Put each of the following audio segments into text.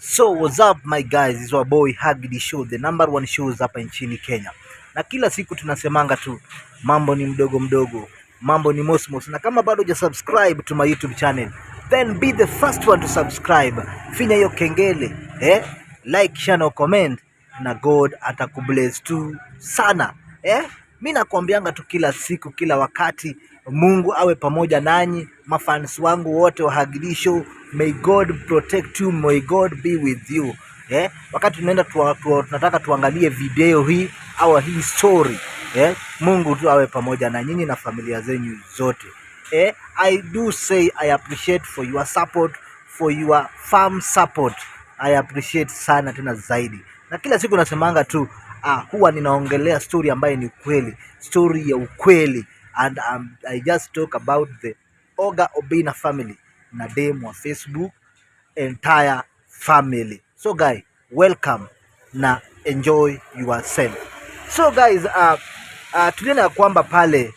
So what's up my guys, is our boy Hagidi Show, the number one shows hapa nchini Kenya. Na kila siku tunasemanga tu mambo ni mdogo mdogo, mambo ni mosmos. Na kama bado hujasubscribe to my YouTube channel, then be the first one to subscribe. Finya hiyo kengele, like, share na comment, na God atakubless tu sana. Mimi nakwambianga tu kila siku, kila wakati, Mungu awe pamoja nanyi, mafans wangu wote wa Hagidi Show. May God protect you, may God be with you. Wakati tunaenda tunataka tuangalie video hii au hii story, Mungu tu awe pamoja na nyinyi na familia zenyu zote. I do say I appreciate for your support, for your firm support. I appreciate sana tena zaidi. Na kila siku nasemanga tu huwa ninaongelea story ambayo ni ukweli, story ya ukweli, and I just talk about the Oga Obinna family na dem wa Facebook entire family. So guys, welcome na enjoy yourself. So guys, tuliona kwamba pale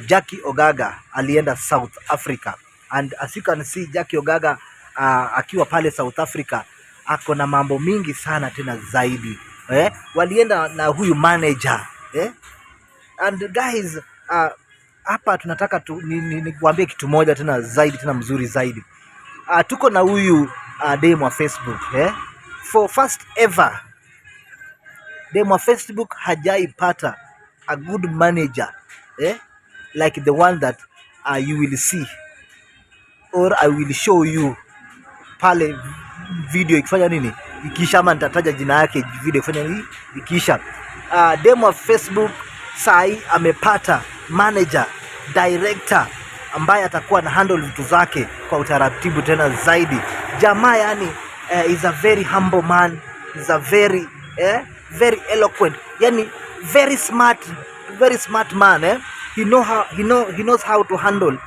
Jackie Ogaga alienda South Africa, and as you can see Jackie Ogaga akiwa pale South Africa ako na mambo mingi sana tena zaidi. Walienda na huyu manager, and guys, hapa tunataka nikuambie kitu moja tena zaidi, tena mzuri zaidi. Tuko na huyu dem wa Facebook, for first ever dem wa Facebook hajaipata a good manager, like the one that you will see or I will show you pale video ikifanya nini, ikisha, ama nitataja jina yake video ikifanya nini, ikisha. Dem wa Facebook sai amepata manager, director ambaye atakuwa na handle vitu zake kwa utaratibu tena zaidi. Jamaa yani is a very humble man, is a very eloquent, yani very smart man. He knows how to handle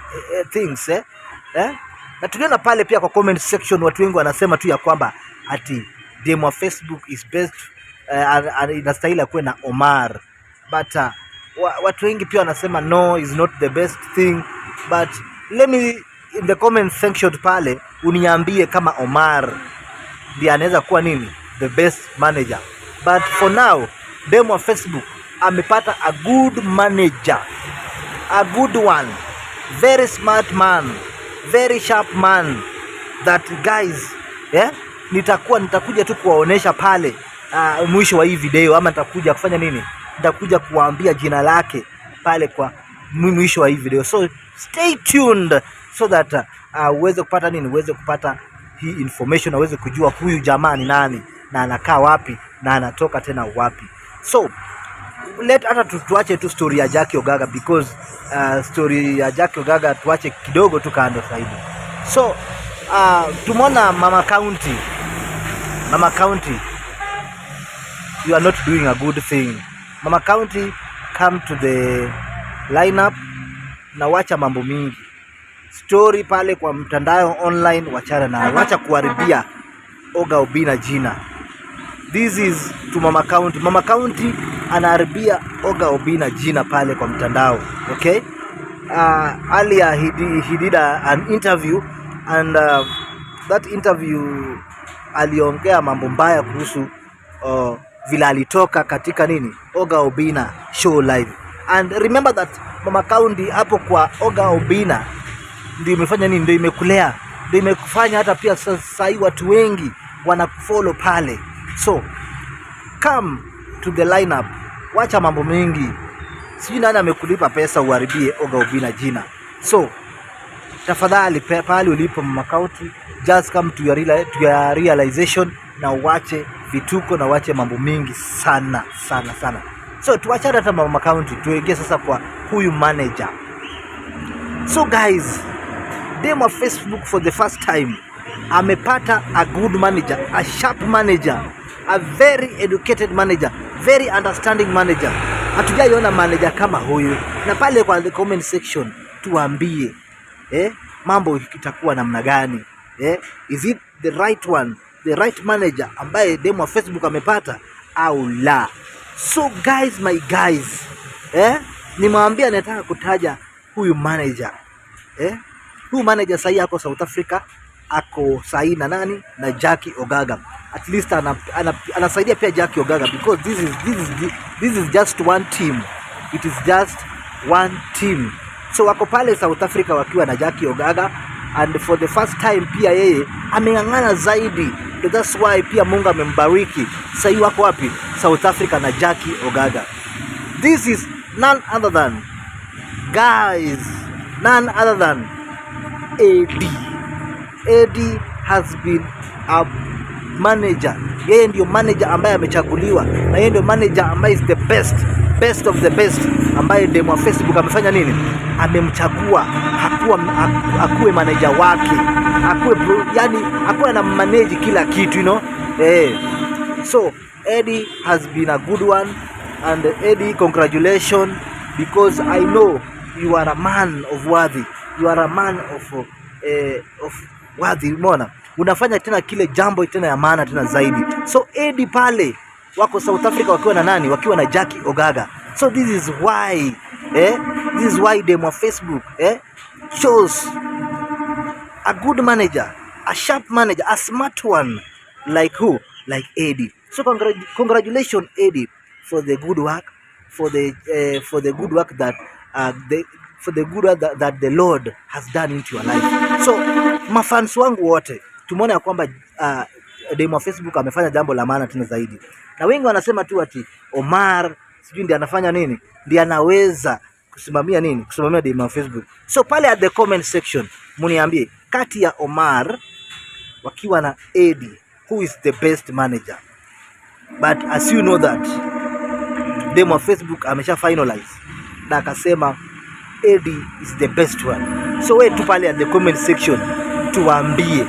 things. Na tuliona pale pia kwa comment section watu wengi wanasema tu ya kwamba ati dem wa Facebook is best, inastahili kuwe na Omar, but watu wengi pia wanasema no, is not the best thing. But let me in the comment section pale uniambie kama Omar ndiye anaweza kuwa nini, the best manager. But for now dem wa Facebook amepata a good manager, a good one, very smart man, very sharp man, that guys, nitakuja tu kuwaonesha pale mwisho wa hii video, ama nitakuja kufanya nini, nitakuja kuwaambia jina lake pale kwa mwisho wa hii video. So stay tuned so that uweze kupata nini, uweze kupata hii information, uweze kujua huyu jamaa ni nani na anakaa wapi na anatoka tena wapi. So hata tuache tu story ya Jackie Ogaga, because story ya Jackie Ogaga tuache kidogo tu kando zaidi. So tumeona Mama County, you are not doing a good thing. Mama County, come to the lineup na wacha mambo mingi. Story pale kwa mtandao online wachana na wacha kuharibia Oga Obinna jina. This is to Mama County. Mama County anaharibia Oga Obinna jina pale kwa mtandao. Okay? Earlier he did an interview, and that interview aliongea mambo mbaya kuhusu vile alitoka katika nini, Oga Obinna show live. And remember that Mama County hapo kwa Oga Obinna ndio imefanya nini, ndio imekulea, ndio imekufanya hata pia sasa hii watu wengi wanakufollow pale. So come to the lineup, wacha mambo mengi. Sijui nani amekulipa pesa uharibie Oga Obinna jina. So tafadhali pale ulipo Mama County, just come to your realization na uache vituko na uache mambo mingi sana. So tuachane hata Mama County, tuingie sasa kwa huyu manager. So guys, dem wa Facebook for the first time amepata a good manager, a sharp manager, a very educated manager, very understanding manager. Hatujaiona manager kama huyu. Na pale kwa the comment section tuambie, mambo itakuwa namna gani? Is it the right one, the right manager ambaye dem wa Facebook amepata au la? So guys, my guys, nimwambia nataka kutaja huyu manager. Huyu manager sahi ako South Africa, ako sahi na nani, na Jackie Ogaga. at least anasaidia pia Jackie Ogaga, because this is just one team. It is just one team. So wako pale South Africa wakiwa na Jackie Ogaga, and for the first time pia yeye ameng'ang'ana zaidi. So that's why pia Mungu amembariki. Sasa hivi wako wapi? South Africa na Jackie Ogaga. This is none other than, guys, none other than Eddie. Eddie has been a manager. Yeye ndio manager ambaye amechaguliwa, na yeye ndio manager ambaye is the best of the best, ambaye demo wa Facebook amefanya nini? Amemchagua akuwe manager wake, akuwe na manage kila kitu, you know. So Eddie has been a good one, and Eddie, congratulations, because I know you are a man of worthy. You are a man of worthy. Umeona, unafanya tena kile jambo tena ya maana tena zaidi. So Eddie pale wako South Africa wakiwa na nani? Wakiwa na Jackie Ogaga. So this is why demo Facebook chose a good manager, a sharp manager, a smart one, like who? Like Eddie. So congratulations Eddie for the good work, for the good work that that the Lord has done into your life. So mafans wangu wote tumeona ya kwamba demo Facebook amefanya jambo la maana tena zaidi, na wengi wanasema tu ati Omar sijui ndiye anafanya nini, ndiye anaweza kusimamia nini, kusimamia demo Facebook. So pale at the comment section muniambie, kati ya Omar wakiwa na Eddie, who is the best manager? But as you know that demo Facebook amesha finalize na akasema Eddie is the best one. So wewe tu pale at the comment section tuambie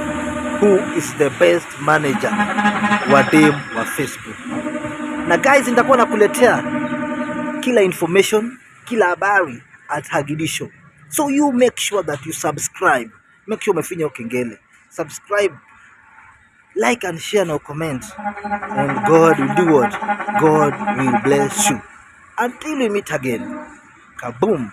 who is the best manager wa demo wa Facebook. Na guys, nitakuwa nakuletea kila information, kila habari at Hagidi Show. So you make sure that you subscribe. Make sure umefinya ukengele. Subscribe, like and share, no comment. And God will do what? God will bless you. Until we meet again. Kaboom.